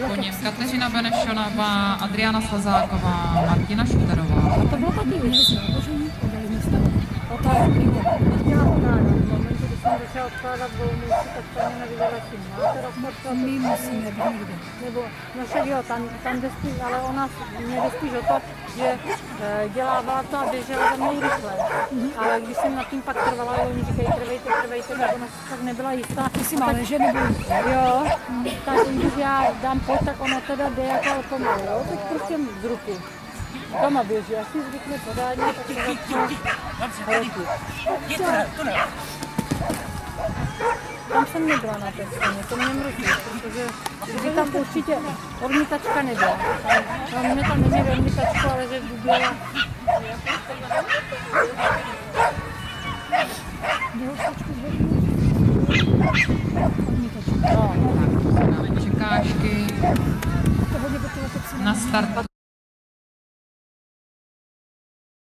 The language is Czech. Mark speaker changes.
Speaker 1: Po něm Kateřina Benešonová, Adriana Slazáková, Martina Šuterová.
Speaker 2: A to bylo taky věc, jsem začala odkládat volnou, tak to mě neviděla tím.
Speaker 3: My musíme být někde.
Speaker 2: Nebo, no však jo, tam jde spíš, ale ona mě jde spíš o to, že dělávala to a běžela za mnou rychle. Ale když jsem nad tím pak trvala, oni říkají, trvejte, tak ona tak nebyla jistá.
Speaker 3: Ty si malé, že nebo?
Speaker 2: Jo, tak když já dám pojď, tak ona teda jde jako pomalu, jo, tak prostě z ruky. Doma běží, až si zvykne pořádně, tak se začne hrotit. Tam jsem nebyla na té straně, to mě mrzí, protože kdyby tam určitě odmítačka nebyla. Tam mě tam neměli odmítačku, ale že by byla...
Speaker 1: Máme čekášky na start.